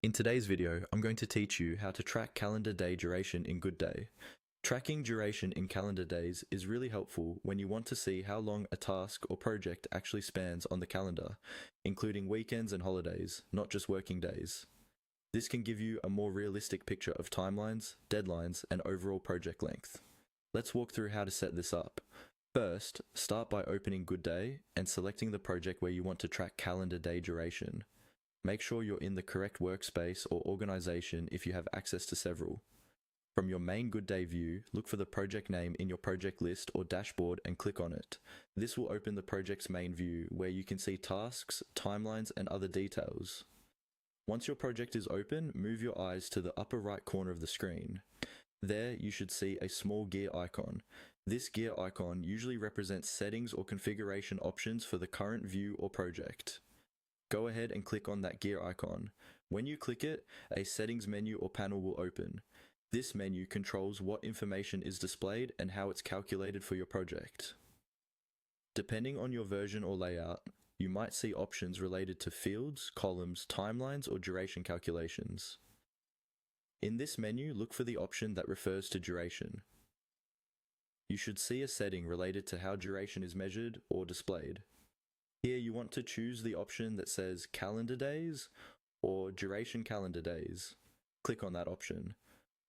In today's video, I'm going to teach you how to track calendar day duration in GoodDay. Tracking duration in calendar days is really helpful when you want to see how long a task or project actually spans on the calendar, including weekends and holidays, not just working days. This can give you a more realistic picture of timelines, deadlines, and overall project length. Let's walk through how to set this up. First, start by opening GoodDay and selecting the project where you want to track calendar day duration. Make sure you're in the correct workspace or organization if you have access to several. From your main GoodDay view, look for the project name in your project list or dashboard and click on it. This will open the project's main view where you can see tasks, timelines, and other details. Once your project is open, move your eyes to the upper right corner of the screen. There, you should see a small gear icon. This gear icon usually represents settings or configuration options for the current view or project. Go ahead and click on that gear icon. When you click it, a settings menu or panel will open. This menu controls what information is displayed and how it's calculated for your project. Depending on your version or layout, you might see options related to fields, columns, timelines, or duration calculations. In this menu, look for the option that refers to duration. You should see a setting related to how duration is measured or displayed. Here you want to choose the option that says calendar days or duration calendar days. Click on that option.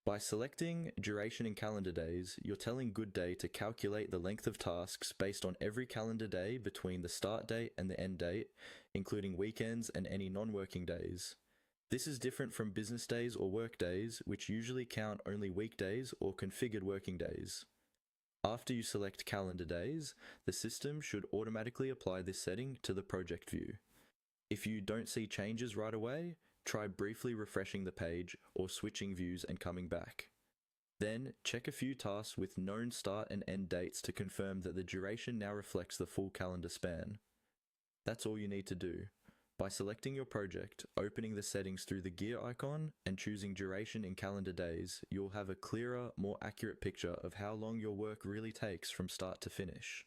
By selecting duration in calendar days, you're telling GoodDay to calculate the length of tasks based on every calendar day between the start date and the end date, including weekends and any non-working days. This is different from business days or work days, which usually count only weekdays or configured working days. After you select calendar days, the system should automatically apply this setting to the project view. If you don't see changes right away, try briefly refreshing the page or switching views and coming back. Then, check a few tasks with known start and end dates to confirm that the duration now reflects the full calendar span. That's all you need to do. By selecting your project, opening the settings through the gear icon, and choosing duration in calendar days, you'll have a clearer, more accurate picture of how long your work really takes from start to finish.